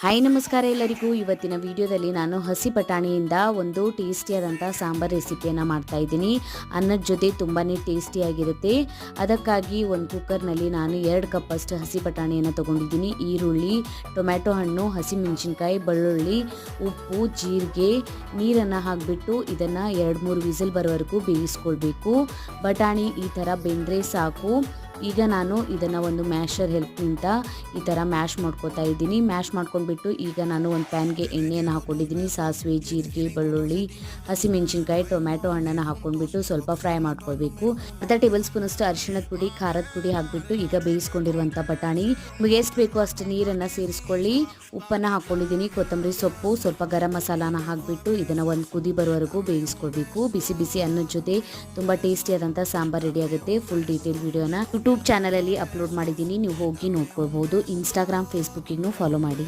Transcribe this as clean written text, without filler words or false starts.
Hi ನಮಸ್ಕಾರ ಎಲ್ಲರಿಗೂ. ಇವತ್ತಿನ ವಿಡಿಯೋದಲ್ಲಿ ನಾನು ಹಸಿ ಬಟಾಣಿಯಿಂದ ಒಂದು ಟೇಸ್ಟಿಯಾದಂಥ ಸಾಂಬಾರ್ ರೆಸಿಪಿಯನ್ನು ಮಾಡ್ತಾ ಇದ್ದೀನಿ. ಅನ್ನದ ಜೊತೆ ತುಂಬಾ ಟೇಸ್ಟಿಯಾಗಿರುತ್ತೆ. ಅದಕ್ಕಾಗಿ ಒಂದು ಕುಕ್ಕರ್ನಲ್ಲಿ ನಾನು 2 ಕಪ್ ಅಷ್ಟು ಹಸಿ ಬಟಾಣಿಯನ್ನು ತೊಗೊಂಡಿದ್ದೀನಿ. ಈರುಳ್ಳಿ, ಟೊಮ್ಯಾಟೊ ಹಣ್ಣು, ಹಸಿಮೆಣಸಿನ್ಕಾಯಿ, ಬೆಳ್ಳುಳ್ಳಿ, ಉಪ್ಪು, ಜೀರಿಗೆ, ನೀರನ್ನು ಹಾಕಿಬಿಟ್ಟು ಇದನ್ನು 2-3 ವಿಸಿಲ್ ಬರೋವರೆಗೂ ಬೇಯಿಸ್ಕೊಳ್ಬೇಕು. ಬಟಾಣಿ ಈ ಥರ ಬೆಂದರೆ ಸಾಕು. ಈಗ ನಾನು ಇದನ್ನು ಒಂದು ಮ್ಯಾಶರ್ ಹೆಲ್ಪ್ನಿಂದ ಈ ಥರ ಮ್ಯಾಶ್ ಮಾಡ್ಕೊತಾ ಇದ್ದೀನಿ. ಮ್ಯಾಶ್ ಮಾಡ್ಕೊಂಡ್ಬಿಟ್ಟು ಈಗ ನಾನು ಒಂದು ಪ್ಯಾನ್ಗೆ ಎಣ್ಣೆಯನ್ನು ಹಾಕ್ಕೊಂಡಿದ್ದೀನಿ. ಸಾಸಿವೆ, ಜೀರಿಗೆ, ಬೆಳ್ಳುಳ್ಳಿ, ಹಸಿಮೆಣಸಿನ್ಕಾಯಿ, ಟೊಮ್ಯಾಟೊ ಹಣ್ಣನ್ನು ಹಾಕ್ಕೊಂಡ್ಬಿಟ್ಟು ಸ್ವಲ್ಪ ಫ್ರೈ ಮಾಡ್ಕೊಳ್ಬೇಕು. ಅರ್ಧ ಟೇಬಲ್ ಸ್ಪೂನ್ ಅಷ್ಟು ಅರಿಶಿಣದ ಪುಡಿ, ಖಾರದ ಪುಡಿ ಹಾಕಿಬಿಟ್ಟು ಈಗ ಬೇಯಿಸ್ಕೊಂಡಿರುವಂಥ ಬಟಾಣಿ ನಿಮಗೆ ಎಷ್ಟು ಬೇಕೋ ಅಷ್ಟು ನೀರನ್ನು ಸೇರಿಸ್ಕೊಳ್ಳಿ. ಉಪ್ಪನ್ನು ಹಾಕ್ಕೊಂಡಿದ್ದೀನಿ. ಕೊತ್ತಂಬರಿ ಸೊಪ್ಪು, ಸ್ವಲ್ಪ ಗರಂ ಮಸಾಲಾನ ಹಾಕಿಬಿಟ್ಟು ಇದನ್ನು ಒಂದು ಕುದಿ ಬರೋವರೆಗೂ ಬೇಯಿಸ್ಕೊಳ್ಬೇಕು. ಬಿಸಿ ಬಿಸಿ ಅನ್ನದ ಜೊತೆ ತುಂಬ ಟೇಸ್ಟಿಯಾದಂಥ ಸಾಂಬಾರ್ ರೆಡಿ ಆಗುತ್ತೆ. ಫುಲ್ ಡೀಟೇಲ್ ವಿಡಿಯೋನ ಯೂಟ್ಯೂಬ್ ಚಾನಲಲ್ಲಿ ಅಪ್ಲೋಡ್ ಮಾಡಿದ್ದೀನಿ, ನೀವು ಹೋಗಿ ನೋಡ್ಕೊಳ್ಬೋದು. ಇನ್ಸ್ಟಾಗ್ರಾಮ್, ಫೇಸ್ಬುಕ್ಕಿಗೂ ಫಾಲೋ ಮಾಡಿ.